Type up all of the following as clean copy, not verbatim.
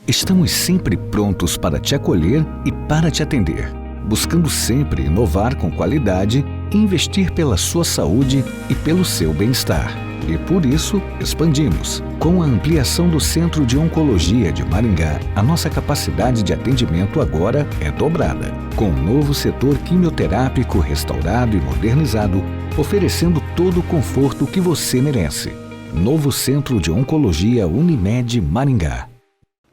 Estamos sempre prontos para te acolher e para te atender, buscando sempre inovar com qualidade e investir pela sua saúde e pelo seu bem-estar. E por isso, expandimos. Com a ampliação do Centro de Oncologia de Maringá, a nossa capacidade de atendimento agora é dobrada, com um novo setor quimioterápico restaurado e modernizado, oferecendo todo o conforto que você merece. Novo Centro de Oncologia Unimed Maringá.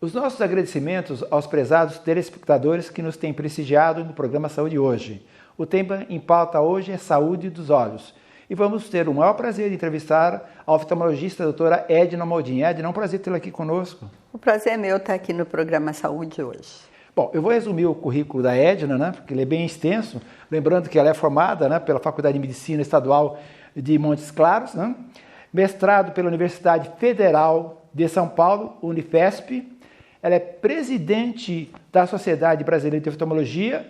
Os nossos agradecimentos aos prezados telespectadores que nos têm prestigiado no programa Saúde Hoje. O tema em pauta hoje é saúde dos olhos. E vamos ter o maior prazer de entrevistar a oftalmologista a doutora Edna Amodim. Edna, é um prazer tê-la aqui conosco. O prazer é meu estar aqui no programa Saúde Hoje. Bom, eu vou resumir o currículo da Edna, né, porque ele é bem extenso. Lembrando que ela é formada, né, pela Faculdade de Medicina Estadual de Montes Claros, né, mestrado pela Universidade Federal de São Paulo, Unifesp. Ela é presidente da Sociedade Brasileira de Oftalmologia,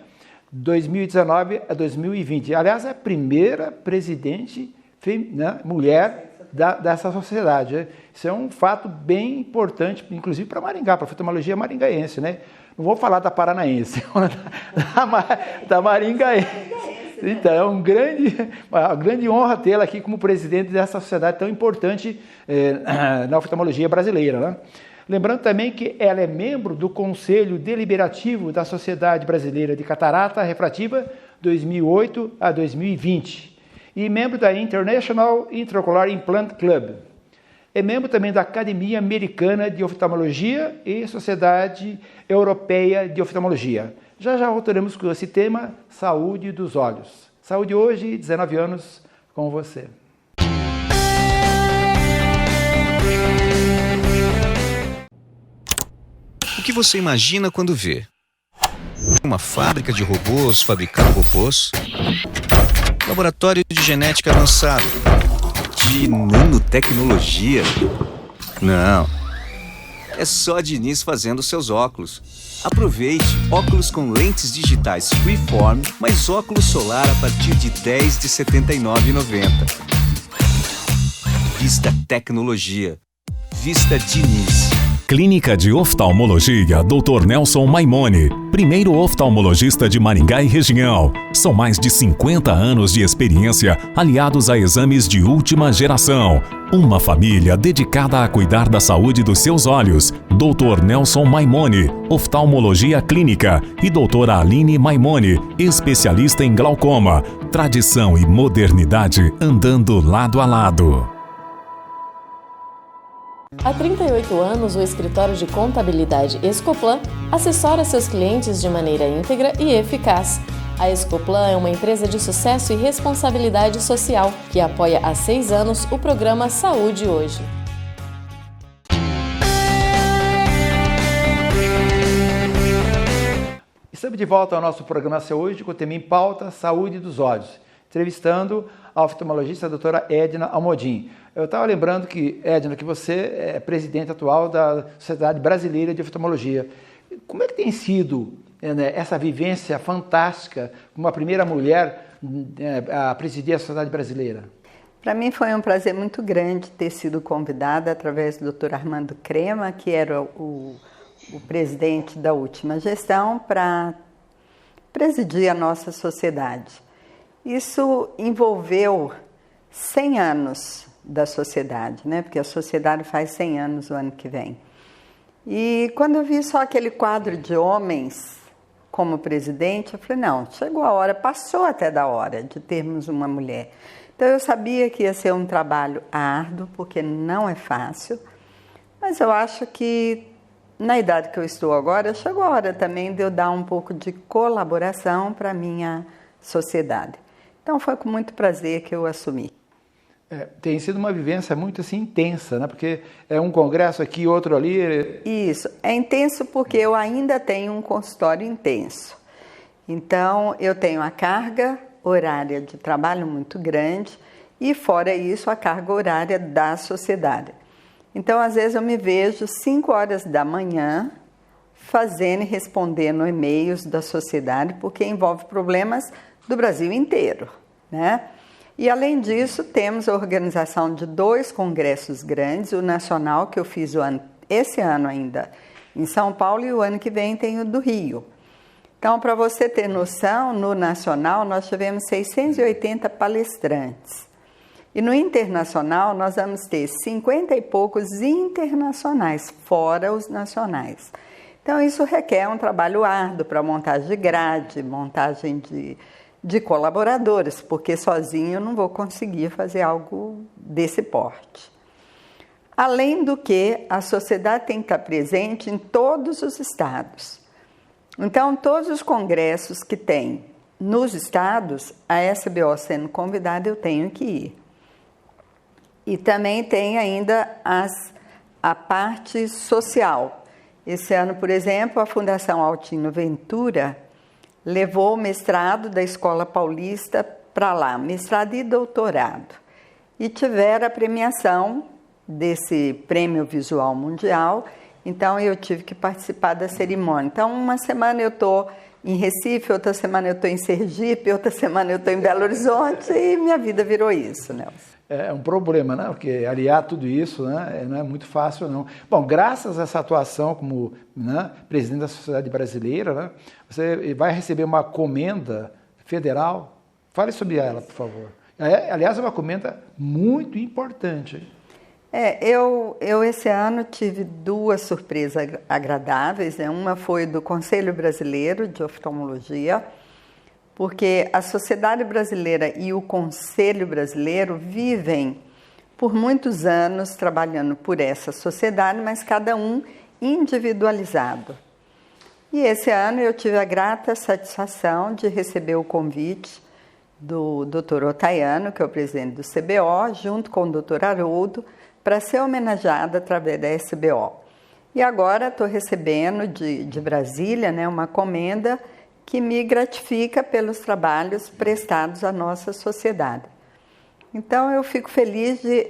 2019 a 2020. Aliás, é a primeira presidente mulher dessa sociedade. Isso é um fato bem importante, inclusive para Maringá, para a oftalmologia maringaense, né? Não vou falar da paranaense, da maringaense. Então, é uma grande honra tê-la aqui como presidente dessa sociedade tão importante na oftalmologia brasileira, né? Lembrando também que ela é membro do Conselho Deliberativo da Sociedade Brasileira de Catarata Refrativa 2008 a 2020 e membro da International Intraocular Implant Club. É membro também da Academia Americana de Oftalmologia e Sociedade Europeia de Oftalmologia. Já voltaremos com esse tema, saúde dos olhos. Saúde hoje, 19 anos com você. O que você imagina quando vê? Uma fábrica de robôs fabricando robôs? Laboratório de genética avançada? De nanotecnologia? Não. É só Diniz fazendo seus óculos. Aproveite óculos com lentes digitais Freeform, mais óculos solar a partir de R$10 de R$ 79,90. Vista Tecnologia. Vista Diniz. Clínica de Oftalmologia Dr. Nelson Maimone, primeiro oftalmologista de Maringá e região. São mais de 50 anos de experiência aliados a exames de última geração. Uma família dedicada a cuidar da saúde dos seus olhos. Dr. Nelson Maimone, oftalmologia clínica, e doutora Aline Maimone, especialista em glaucoma. Tradição e modernidade andando lado a lado. Há 38 anos, o escritório de contabilidade Escoplan assessora seus clientes de maneira íntegra e eficaz. A Escoplan é uma empresa de sucesso e responsabilidade social que apoia há 6 anos o programa Saúde Hoje. Estamos de volta ao nosso programa Saúde Hoje com o tema em pauta, saúde dos olhos, entrevistando a oftalmologista a doutora Edna Amodim. Eu estava lembrando que, Edna, que você é presidente atual da Sociedade Brasileira de Oftalmologia. Como é que tem sido essa vivência fantástica como a primeira mulher a presidir a Sociedade Brasileira? Para mim foi um prazer muito grande ter sido convidada através do Dr. Armando Crema, que era o presidente da última gestão, para presidir a nossa sociedade. Isso envolveu 100 anos da sociedade, né? Porque a sociedade faz 100 anos o ano que vem. E quando eu vi só aquele quadro de homens como presidente, eu falei, não, chegou a hora, passou até da hora de termos uma mulher. Então eu sabia que ia ser um trabalho árduo, porque não é fácil, mas eu acho que na idade que eu estou agora, chegou a hora também de eu dar um pouco de colaboração para a minha sociedade. Então foi com muito prazer que eu assumi. Tem sido uma vivência muito assim intensa, né? Porque é um congresso aqui, outro ali. Isso, é intenso porque eu ainda tenho um consultório intenso. Então eu tenho a carga horária de trabalho muito grande e fora isso a carga horária da sociedade. Então às vezes eu me vejo 5 horas da manhã fazendo e respondendo e-mails da sociedade porque envolve problemas do Brasil inteiro, né? E, além disso, temos a organização de 2 congressos grandes, o nacional, que eu fiz esse ano ainda, em São Paulo, e o ano que vem tem o do Rio. Então, para você ter noção, no nacional nós tivemos 680 palestrantes. E no internacional nós vamos ter 50 e poucos internacionais, fora os nacionais. Então, isso requer um trabalho árduo para montagem de grade, montagem de colaboradores, porque sozinho eu não vou conseguir fazer algo desse porte. Além do que, a sociedade tem que estar presente em todos os estados. Então, todos os congressos que tem nos estados, a SBO sendo convidada, eu tenho que ir. E também tem ainda a parte social. Esse ano, por exemplo, a Fundação Altino Ventura levou o mestrado da Escola Paulista para lá, mestrado e doutorado. E tiveram a premiação desse Prêmio Visual Mundial. Então, eu tive que participar da cerimônia. Então, uma semana eu estou em Recife, outra semana eu estou em Sergipe, outra semana eu estou em Belo Horizonte, e minha vida virou isso, Nelson. É um problema, né? Porque aliar tudo isso, né, não é muito fácil, não. Bom, graças a essa atuação como, né, presidente da Sociedade Brasileira, né, você vai receber uma comenda federal. Fale sobre ela, por favor. Aliás, é uma comenda muito importante. Eu esse ano tive duas surpresas agradáveis, né? Uma foi do Conselho Brasileiro de Oftalmologia, porque a Sociedade Brasileira e o Conselho Brasileiro vivem por muitos anos trabalhando por essa sociedade, mas cada um individualizado. E esse ano eu tive a grata satisfação de receber o convite do Dr. Otaiano, que é o presidente do CBO, junto com o Dr. Haroldo, para ser homenageada através da SBO. E agora estou recebendo de Brasília, né, uma comenda que me gratifica pelos trabalhos prestados à nossa sociedade. Então, eu fico feliz de,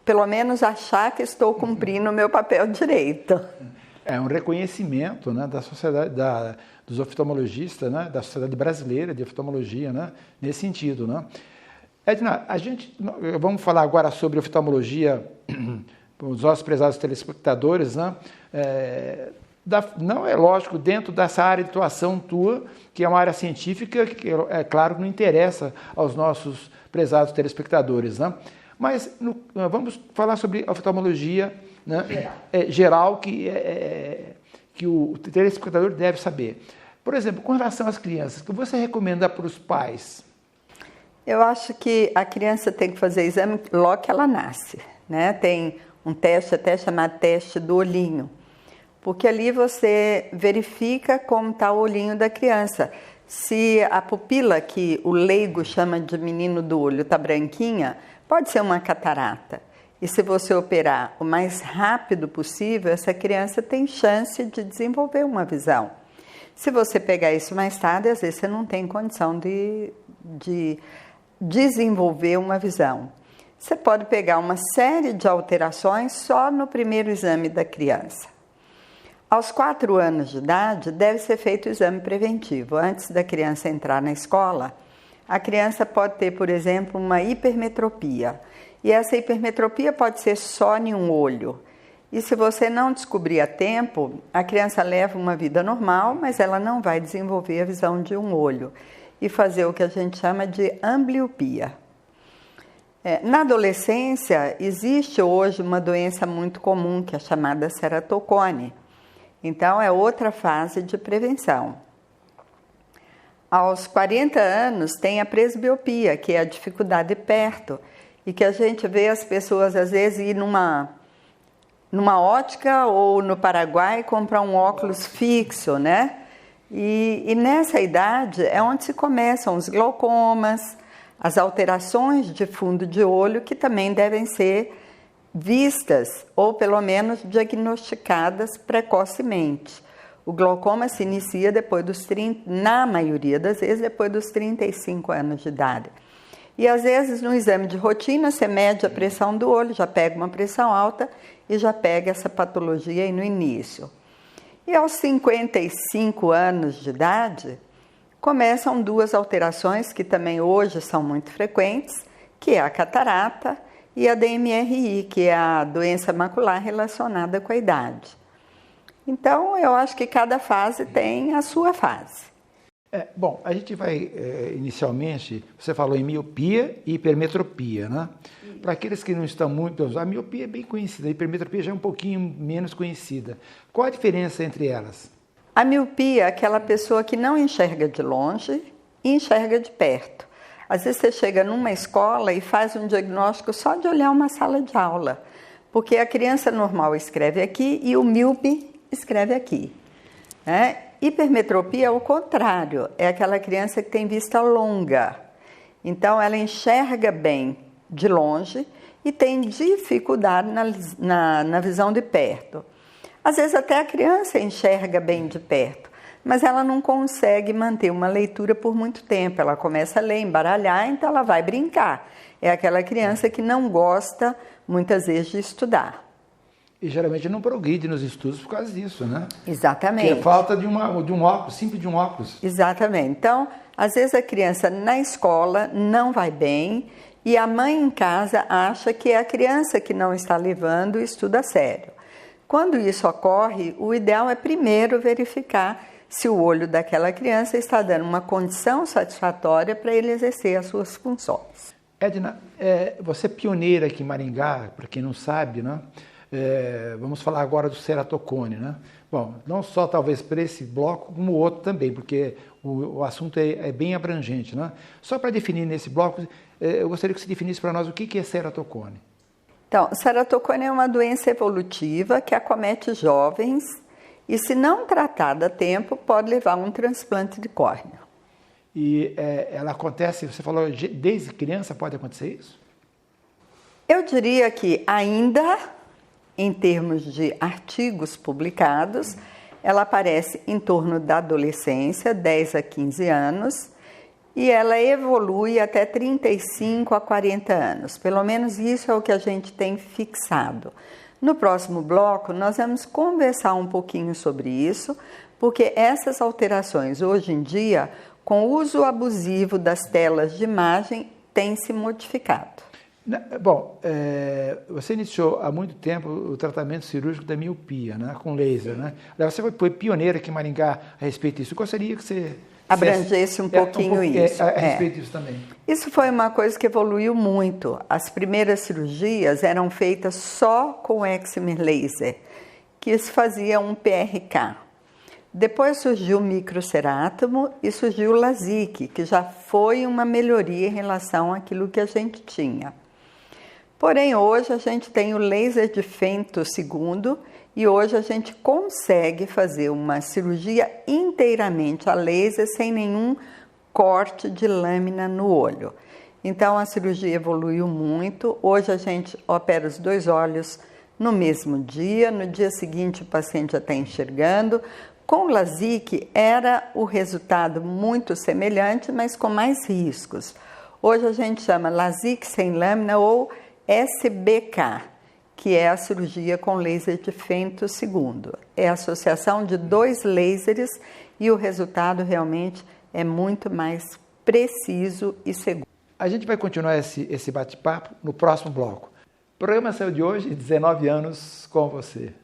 pelo menos, achar que estou cumprindo o meu papel direito. É um reconhecimento, né, da sociedade, dos oftalmologistas, né, da Sociedade Brasileira de Oftalmologia, né, nesse sentido, né? Edna, vamos falar agora sobre oftalmologia, os nossos prezados telespectadores, né? Não é lógico, dentro dessa área de atuação tua, que é uma área científica, que é claro que não interessa aos nossos prezados telespectadores, né? Mas vamos falar sobre oftalmologia, né, geral, que o telespectador deve saber. Por exemplo, com relação às crianças, o que você recomenda para os pais? Eu acho que a criança tem que fazer exame logo que ela nasce, né? Tem um teste até chamado teste do olhinho, porque ali você verifica como está o olhinho da criança. Se a pupila, que o leigo chama de menino do olho, está branquinha, pode ser uma catarata. E se você operar o mais rápido possível, essa criança tem chance de desenvolver uma visão. Se você pegar isso mais tarde, às vezes você não tem condição de desenvolver uma visão. Você pode pegar uma série de alterações só no primeiro exame da criança. Aos 4 anos de idade, deve ser feito o exame preventivo. Antes da criança entrar na escola, a criança pode ter, por exemplo, uma hipermetropia. E essa hipermetropia pode ser só em um olho. E se você não descobrir a tempo, a criança leva uma vida normal, mas ela não vai desenvolver a visão de um olho e fazer o que a gente chama de ambliopia. Na adolescência, existe hoje uma doença muito comum, que é chamada ceratocone. Então, é outra fase de prevenção. Aos 40 anos, tem a presbiopia, que é a dificuldade perto, e que a gente vê as pessoas, às vezes, ir numa ótica ou no Paraguai comprar um óculos fixo, né? E nessa idade é onde se começam os glaucomas, as alterações de fundo de olho, que também devem ser vistas ou pelo menos diagnosticadas precocemente. O glaucoma se inicia depois dos 30, na maioria das vezes, depois dos 35 anos de idade. E às vezes no exame de rotina você mede a pressão do olho, já pega uma pressão alta e já pega essa patologia aí no início. E aos 55 anos de idade, começam 2 alterações que também hoje são muito frequentes, que é a catarata e a DMRI, que é a doença macular relacionada com a idade. Então, eu acho que cada fase tem a sua fase. Bom, a gente vai, inicialmente, você falou em miopia e hipermetropia, né? Para aqueles que não estão muito... A miopia é bem conhecida, a hipermetropia já é um pouquinho menos conhecida. Qual a diferença entre elas? A miopia é aquela pessoa que não enxerga de longe e enxerga de perto. Às vezes você chega numa escola e faz um diagnóstico só de olhar uma sala de aula, porque a criança normal escreve aqui e o míope escreve aqui, né? Hipermetropia é o contrário, é aquela criança que tem vista longa. Então, ela enxerga bem de longe e tem dificuldade na visão de perto. Às vezes, até a criança enxerga bem de perto, mas ela não consegue manter uma leitura por muito tempo. Ela começa a ler, embaralhar, então ela vai brincar. É aquela criança que não gosta, muitas vezes, de estudar. E geralmente não progride nos estudos por causa disso, né? Exatamente. Porque é falta de um óculos, simples de um óculos. Exatamente. Então, às vezes a criança na escola não vai bem e a mãe em casa acha que é a criança que não está levando o estudo a sério. Quando isso ocorre, o ideal é primeiro verificar se o olho daquela criança está dando uma condição satisfatória para ele exercer as suas funções. Edna, você é pioneira aqui em Maringá, para quem não sabe, né? Vamos falar agora do ceratocone, né? Bom, não só talvez para esse bloco, como o outro também, porque o assunto é bem abrangente, né? Só para definir nesse bloco, eu gostaria que você definisse para nós o que é ceratocone. Então, ceratocone é uma doença evolutiva que acomete jovens e, se não tratada a tempo, pode levar a um transplante de córnea. E ela acontece, você falou, desde criança pode acontecer isso? Eu diria que ainda... Em termos de artigos publicados, ela aparece em torno da adolescência, 10 a 15 anos, e ela evolui até 35 a 40 anos. Pelo menos isso é o que a gente tem fixado. No próximo bloco, nós vamos conversar um pouquinho sobre isso, porque essas alterações, hoje em dia, com o uso abusivo das telas de imagem, têm se modificado. Bom, você iniciou há muito tempo o tratamento cirúrgico da miopia, né, com laser, né? Você foi pioneira aqui em Maringá a respeito disso. Eu gostaria que você abrangesse um pouquinho isso. A respeito disso também. Isso foi uma coisa que evoluiu muito. As primeiras cirurgias eram feitas só com excimer laser, que se fazia um PRK. Depois surgiu o microcerátomo e surgiu o LASIK, que já foi uma melhoria em relação àquilo que a gente tinha. Porém, hoje a gente tem o laser de femtossegundo e hoje a gente consegue fazer uma cirurgia inteiramente a laser sem nenhum corte de lâmina no olho. Então, a cirurgia evoluiu muito. Hoje a gente opera os 2 olhos no mesmo dia. No dia seguinte, o paciente já está enxergando. Com o LASIK era o resultado muito semelhante, mas com mais riscos. Hoje a gente chama LASIK sem lâmina ou SBK, que é a cirurgia com laser de femtossegundo. É a associação de 2 lasers e o resultado realmente é muito mais preciso e seguro. A gente vai continuar esse bate-papo no próximo bloco. O programa saiu de hoje, 19 anos com você.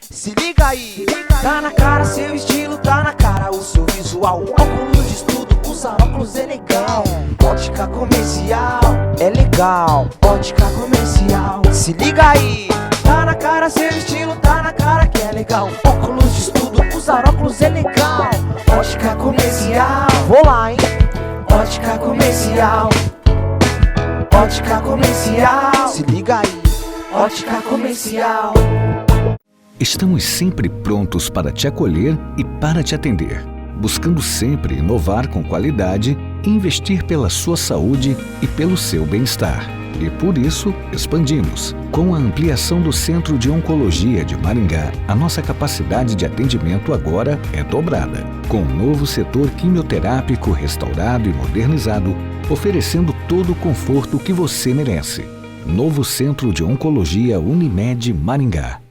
Se liga aí, tá na cara seu estilo, tá na cara o seu visual. Óculos de estudo, usar óculos é legal. Ótica comercial é legal. Ótica comercial, se liga aí, tá na cara seu estilo, tá na cara que é legal. Óculos de estudo, usar óculos é legal. Ótica comercial, vou lá, hein? Ótica comercial, ótica comercial, se liga aí, ótica comercial. Estamos sempre prontos para te acolher e para te atender, buscando sempre inovar com qualidade e investir pela sua saúde e pelo seu bem-estar. E por isso, expandimos. Com a ampliação do Centro de Oncologia de Maringá, a nossa capacidade de atendimento agora é dobrada. Com um novo setor quimioterápico restaurado e modernizado, oferecendo todo o conforto que você merece. Novo Centro de Oncologia Unimed Maringá.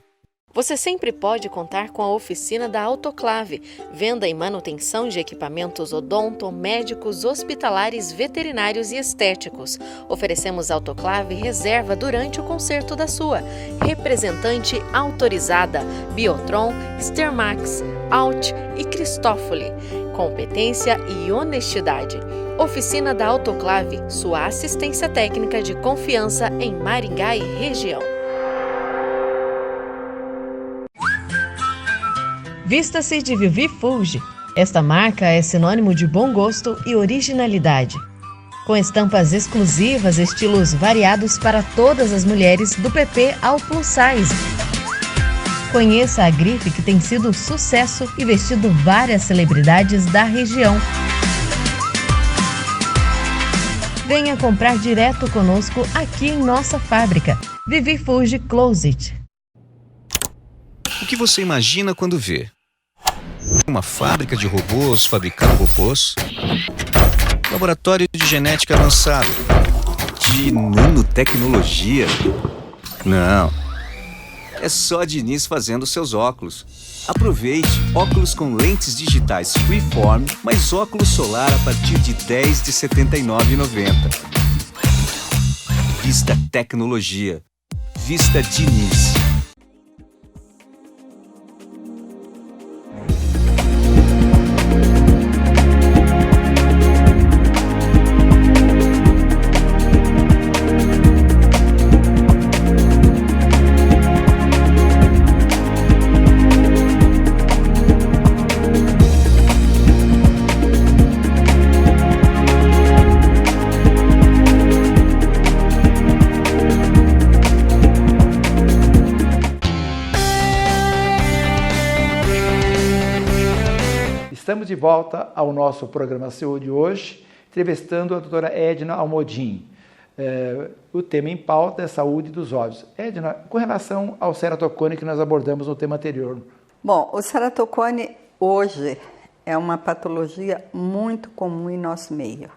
Você sempre pode contar com a oficina da Autoclave, venda e manutenção de equipamentos odonto, médicos, hospitalares, veterinários e estéticos. Oferecemos Autoclave reserva durante o conserto da sua. Representante autorizada, Biotron, Stermax, Alt e Cristófoli. Competência e honestidade. Oficina da Autoclave, sua assistência técnica de confiança em Maringá e região. Vista-se de Vivi Fulge. Esta marca é sinônimo de bom gosto e originalidade. Com estampas exclusivas, estilos variados para todas as mulheres, do PP ao plus size. Conheça a grife que tem sido sucesso e vestido várias celebridades da região. Venha comprar direto conosco aqui em nossa fábrica. Vivi Fulge Closet. O que você imagina quando vê uma fábrica de robôs fabricando robôs? Laboratório de genética avançada? De nanotecnologia? Não. É só a Diniz fazendo seus óculos. Aproveite óculos com lentes digitais Freeform, mais óculos solar a partir de R$10 de R$ 79,90. Vista Tecnologia. Vista Diniz. Estamos de volta ao nosso programa Saúde hoje, entrevistando a doutora Edna Almodin. O tema em pauta é saúde dos olhos. Edna, com relação ao ceratocone que nós abordamos no tema anterior. Bom, o ceratocone hoje é uma patologia muito comum em nosso meio.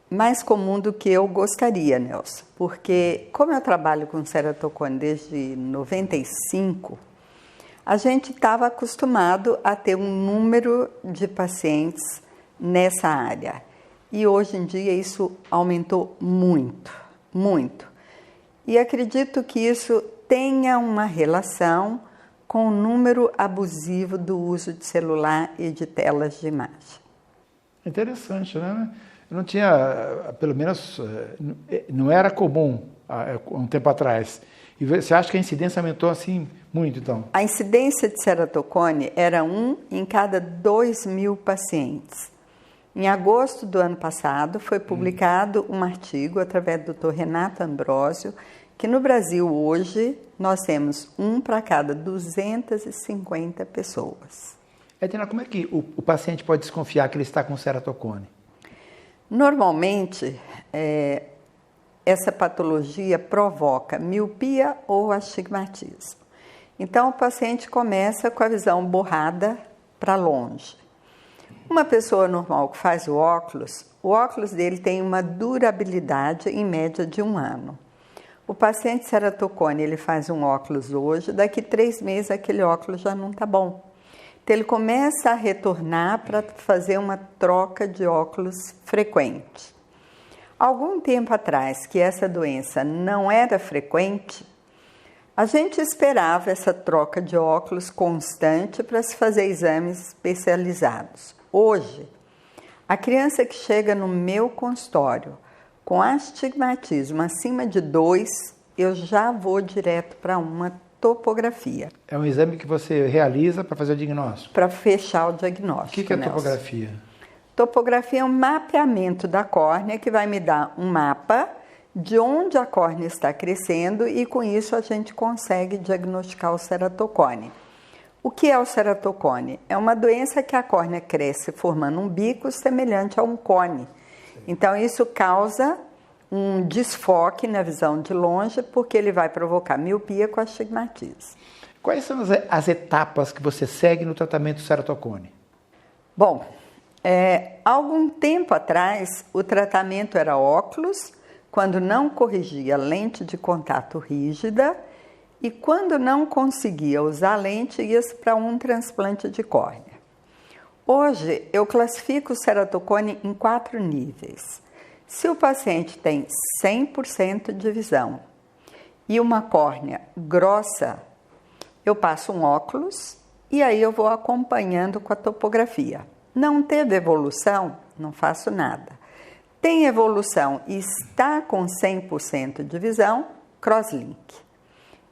Mais comum do que eu gostaria, Nelson, porque como eu trabalho com ceratocone desde 95, a gente estava acostumado a ter um número de pacientes nessa área. E hoje em dia isso aumentou muito, muito. E acredito que isso tenha uma relação com o número abusivo do uso de celular e de telas de imagem. Interessante, né? Eu não tinha, pelo menos, não era comum há um tempo atrás. E você acha que a incidência aumentou assim muito, então? A incidência de ceratocone era 1 em cada 2.000 pacientes. Em agosto do ano passado, foi publicado um artigo através do Dr. Renato Ambrosio, que no Brasil hoje nós temos 1 para cada 250 pessoas. Edna, como é que o paciente pode desconfiar que ele está com ceratocone? Normalmente, essa patologia provoca miopia ou astigmatismo. Então, o paciente começa com a visão borrada para longe. Uma pessoa normal que faz o óculos dele tem uma durabilidade em média de 1 ano. O paciente ceratocone, ele faz um óculos hoje, daqui 3 meses aquele óculos já não está bom. Então, ele começa a retornar para fazer uma troca de óculos frequente. Algum tempo atrás, que essa doença não era frequente, a gente esperava essa troca de óculos constante para se fazer exames especializados. Hoje, a criança que chega no meu consultório com astigmatismo acima de 2, eu já vou direto para uma topografia. É um exame que você realiza para fazer o diagnóstico? Para fechar o diagnóstico. O que é topografia? Topografia é um mapeamento da córnea que vai me dar um mapa de onde a córnea está crescendo e com isso a gente consegue diagnosticar o ceratocone. O que é o ceratocone? É uma doença que a córnea cresce formando um bico semelhante a um cone. Então isso causa um desfoque na visão de longe porque ele vai provocar miopia com astigmatismo. Quais são as etapas que você segue no tratamento do ceratocone? Bom, algum tempo atrás o tratamento era óculos, quando não corrigia lente de contato rígida e quando não conseguia usar lente, ia para um transplante de córnea. Hoje, eu classifico o ceratocone em 4 níveis. Se o paciente tem 100% de visão e uma córnea grossa, eu passo um óculos e aí eu vou acompanhando com a topografia. Não teve evolução, não faço nada. Tem evolução e está com 100% de visão, crosslink,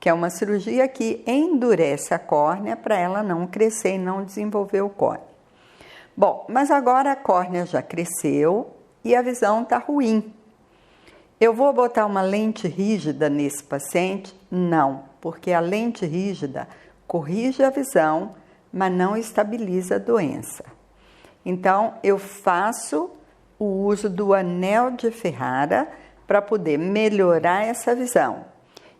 que é uma cirurgia que endurece a córnea para ela não crescer e não desenvolver o cone. Bom, mas agora a córnea já cresceu e a visão está ruim. Eu vou botar uma lente rígida nesse paciente? Não, porque a lente rígida corrige a visão, mas não estabiliza a doença. Então, eu faço o uso do anel de Ferrara para poder melhorar essa visão.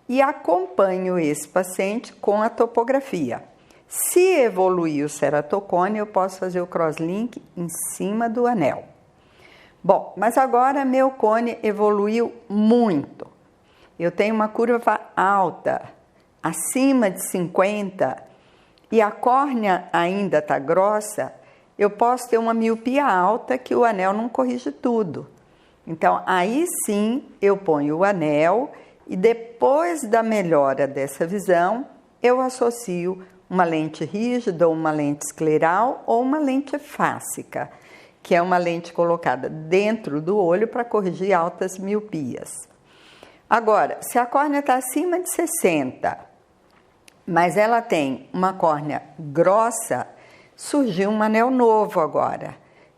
E acompanho esse paciente com a topografia. Se evoluir o ceratocone, eu posso fazer o crosslink em cima do anel. Bom, mas agora meu cone evoluiu muito. Eu tenho uma curva alta, acima de 50, e a córnea ainda está grossa, eu posso ter uma miopia alta que o anel não corrige tudo. Então, aí sim, eu ponho o anel e depois da melhora dessa visão, eu associo uma lente rígida ou uma lente escleral ou uma lente fásica, que é uma lente colocada dentro do olho para corrigir altas miopias. Agora, se a córnea está acima de 60, mas ela tem uma córnea grossa, surgiu um anel novo agora,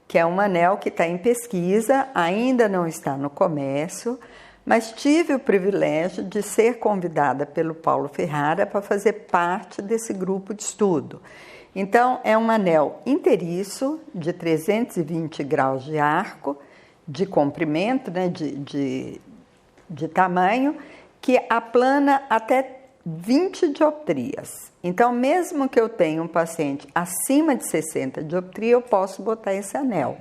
que é um anel que está em pesquisa, ainda não está no comércio, mas tive o privilégio de ser convidada pelo Paulo Ferrara para fazer parte desse grupo de estudo. Então, é um anel inteiriço de 320 graus de arco, de comprimento, né, de tamanho, que aplana até 20 dioptrias. Então, mesmo que eu tenha um paciente acima de 60 dioptrias, eu posso botar esse anel.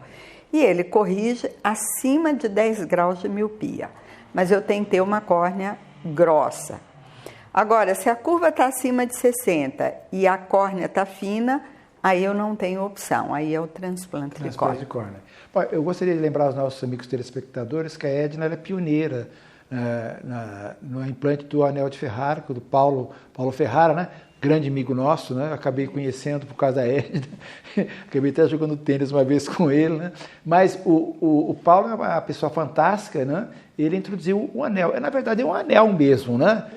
E ele corrige acima de 10 graus de miopia. Mas eu tenho que ter uma córnea grossa. Agora, se a curva está acima de 60 e a córnea está fina, aí eu não tenho opção, aí é o transplante de córnea. Bom, eu gostaria de lembrar aos nossos amigos telespectadores que a Edna é pioneira no implante do anel de Ferrara, do Paulo Ferrara, né? Grande amigo nosso, né? Acabei conhecendo por causa da Edna, acabei até jogando tênis uma vez com ele, né? Mas o Paulo é uma pessoa fantástica, né? Ele introduziu o anel, na verdade é um anel mesmo, né?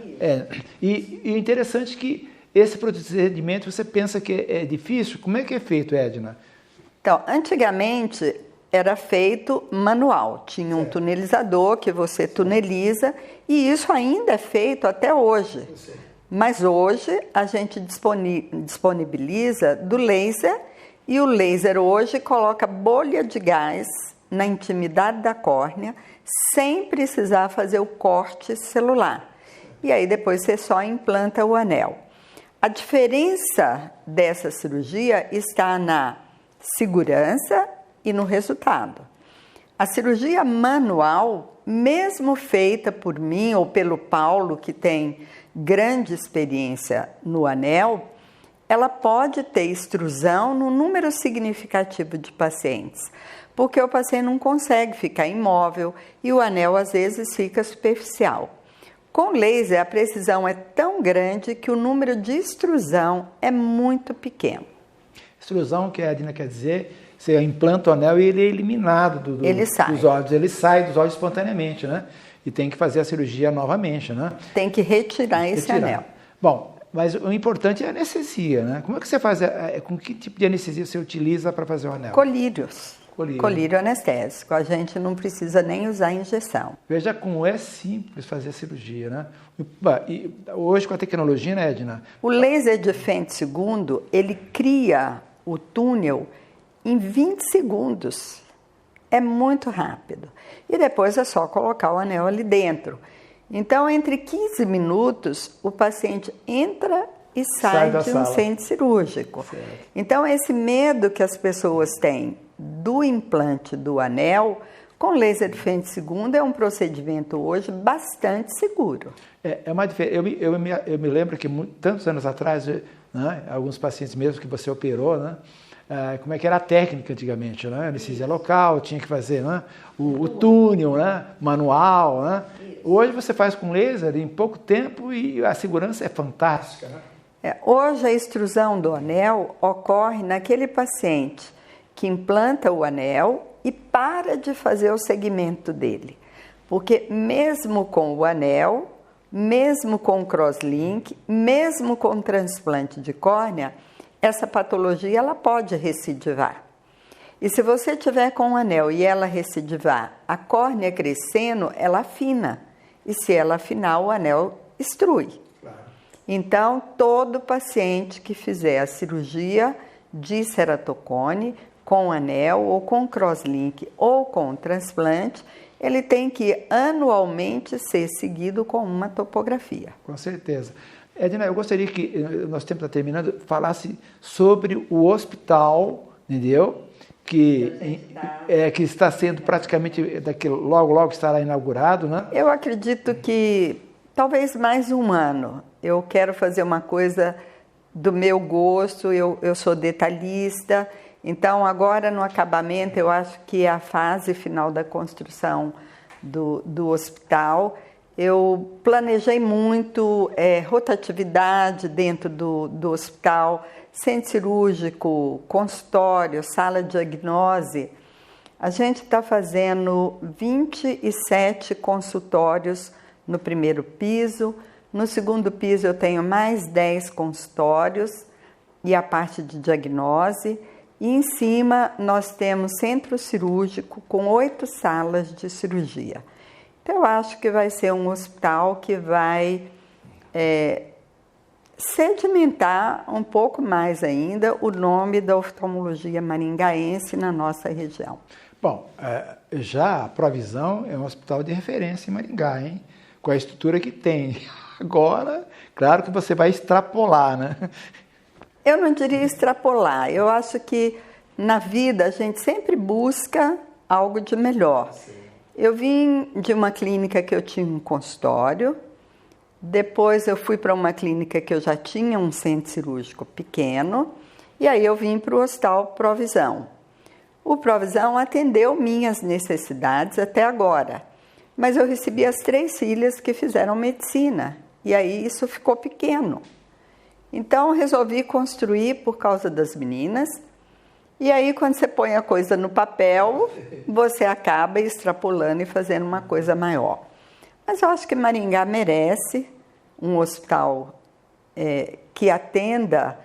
E é interessante que esse procedimento, você pensa que é difícil, como é que é feito, Edna? Então, antigamente era feito manual, tinha um tunelizador que você tuneliza e isso ainda é feito até hoje. Mas hoje a gente disponibiliza do laser e o laser hoje coloca bolha de gás na intimidade da córnea sem precisar fazer o corte celular. E aí depois você só implanta o anel. A diferença dessa cirurgia está na segurança e no resultado. A cirurgia manual, mesmo feita por mim ou pelo Paulo, que tem grande experiência no anel, ela pode ter extrusão no número significativo de pacientes, porque o paciente não consegue ficar imóvel e o anel às vezes fica superficial. Com laser, a precisão é tão grande que o número de extrusão é muito pequeno. Extrusão, que a Edna quer dizer, você implanta o anel e ele é eliminado dos olhos, ele sai dos olhos espontaneamente, né? E tem que fazer a cirurgia novamente, né? Tem que retirar esse anel. Bom, mas o importante é a anestesia, né? Como é que você faz, com que tipo de anestesia você utiliza para fazer o anel? Colírios. Colírio anestésico. A gente não precisa nem usar injeção. Veja como é simples fazer a cirurgia, né? E hoje com a tecnologia, né, Edna? O laser de femtosegundo, ele cria o túnel em 20 segundos. É muito rápido. E depois é só colocar o anel ali dentro. Então, entre 15 minutos, o paciente entra e sai de um centro cirúrgico. Certo. Então, esse medo que as pessoas têm do implante do anel, Com laser de frente segunda é um procedimento hoje bastante seguro. É uma diferença. Eu me lembro que tantos anos atrás, né, alguns pacientes mesmo que você operou, né, como é que era a técnica antigamente, né? Anestesia local, tinha que fazer, né, o túnel, né, manual. Né? Hoje você faz com laser em pouco tempo e a segurança é fantástica. Né? Hoje a extrusão do anel ocorre naquele paciente que implanta o anel e para de fazer o segmento dele. Porque mesmo com o anel, mesmo com o crosslink, mesmo com o transplante de córnea, essa patologia ela pode recidivar. E se você tiver com o anel e ela recidivar, a córnea crescendo, ela afina. E se ela afinar, o anel estrui. Claro. Então, todo paciente que fizer a cirurgia de ceratocone, com anel ou com crosslink ou com transplante, ele tem que anualmente ser seguido com uma topografia. Com certeza. Edna, eu gostaria que, nosso tempo está terminando, falasse sobre o hospital, entendeu? Que está sendo praticamente, logo estará inaugurado, né? Eu acredito que talvez mais um ano. Eu quero fazer uma coisa do meu gosto, eu sou detalhista. Então, agora no acabamento, eu acho que é a fase final da construção do hospital. Eu planejei muito rotatividade dentro do hospital, centro cirúrgico, consultório, sala de diagnose. A gente está fazendo 27 consultórios no primeiro piso. No segundo piso, eu tenho mais 10 consultórios e a parte de diagnose. E em cima nós temos centro cirúrgico com 8 salas de cirurgia. Então eu acho que vai ser um hospital que vai sedimentar um pouco mais ainda o nome da oftalmologia maringaense na nossa região. Bom, já a Provisão é um hospital de referência em Maringá, hein? Com a estrutura que tem. Agora, claro que você vai extrapolar, né? Eu não diria extrapolar, eu acho que na vida a gente sempre busca algo de melhor. Sim. Eu vim de uma clínica que eu tinha um consultório, depois eu fui para uma clínica que eu já tinha um centro cirúrgico pequeno, e aí eu vim para o Hospital Provisão. O Provisão atendeu minhas necessidades até agora, mas eu recebi as 3 filhas que fizeram medicina, e aí isso ficou pequeno. Então, resolvi construir por causa das meninas. E aí, quando você põe a coisa no papel, você acaba extrapolando e fazendo uma coisa maior. Mas eu acho que Maringá merece um hospital que atenda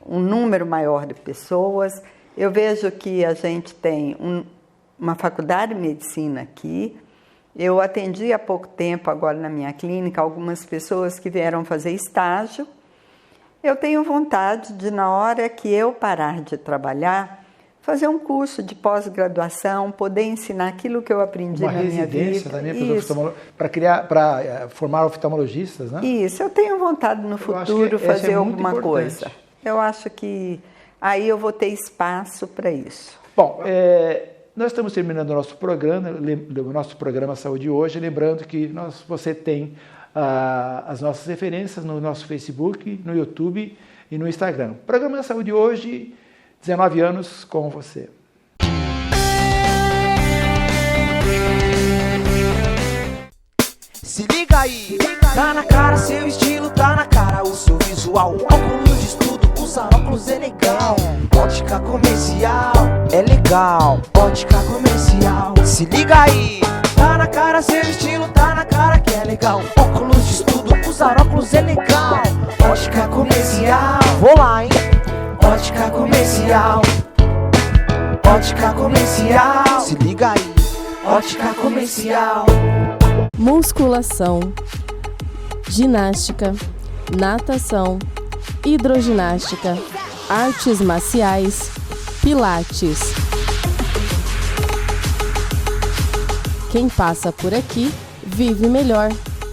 um número maior de pessoas. Eu vejo que a gente tem uma faculdade de medicina aqui. Eu atendi há pouco tempo, agora na minha clínica, algumas pessoas que vieram fazer estágio. Eu tenho vontade de, na hora que eu parar de trabalhar, fazer um curso de pós-graduação, poder ensinar aquilo que eu aprendi na minha vida. Uma residência também para formar oftalmologistas, né? Isso, eu tenho vontade no futuro fazer alguma coisa. Eu acho que aí eu vou ter espaço para isso. Bom, nós estamos terminando o nosso programa Saúde Hoje, lembrando que você tem as nossas referências no nosso Facebook, no YouTube e no Instagram. Programa Saúde Hoje, 19 anos com você. Se liga aí, tá na cara seu estilo, tá na cara o seu visual. Óculos de estudo, usar óculos é legal. Ótica comercial é legal. Ótica comercial, se liga aí. Tá na cara seu estilo, tá na cara que é legal. Óculos de estudo, usar óculos é legal. Ótica comercial, vou lá, hein? Ótica comercial. Ótica comercial, se liga aí. Ótica comercial. Musculação, ginástica, natação, hidroginástica, artes marciais, pilates. Quem passa por aqui, vive melhor.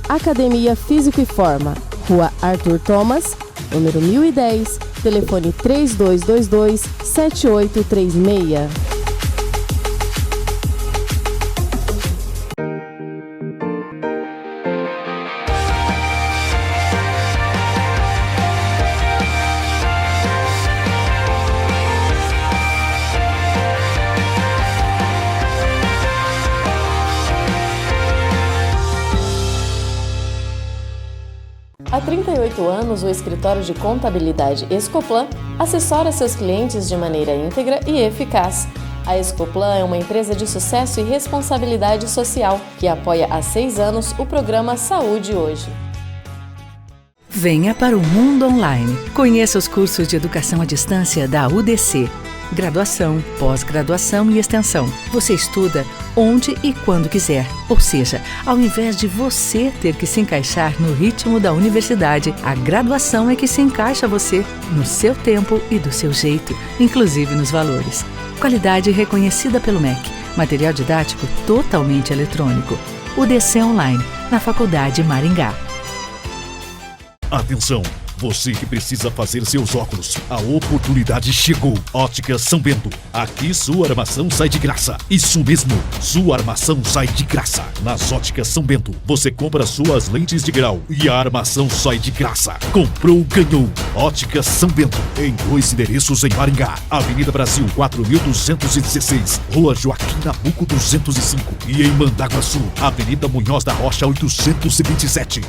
Academia Físico e Forma, Rua Arthur Thomas, número 1010, telefone 3222-7836. 38 anos, o escritório de contabilidade Escoplan assessora seus clientes de maneira íntegra e eficaz. A Escoplan é uma empresa de sucesso e responsabilidade social que apoia há 6 anos o programa Saúde Hoje. Venha para o mundo online. Conheça os cursos de educação à distância da UDC. Graduação, pós-graduação e extensão. Você estuda onde e quando quiser. Ou seja, ao invés de você ter que se encaixar no ritmo da universidade, a graduação é que se encaixa você, no seu tempo e do seu jeito, inclusive nos valores. Qualidade reconhecida pelo MEC. Material didático totalmente eletrônico. UDC Online, na Faculdade Maringá. Atenção! Você que precisa fazer seus óculos, a oportunidade chegou. Ótica São Bento. Aqui sua armação sai de graça. Isso mesmo, sua armação sai de graça. Nas Óticas São Bento, você compra suas lentes de grau e a armação sai de graça. Comprou, ganhou. Ótica São Bento. Em 2 endereços em Maringá. Avenida Brasil 4216, Rua Joaquim Nabuco 205. E em Mandaguaçu, Avenida Munhoz da Rocha 827.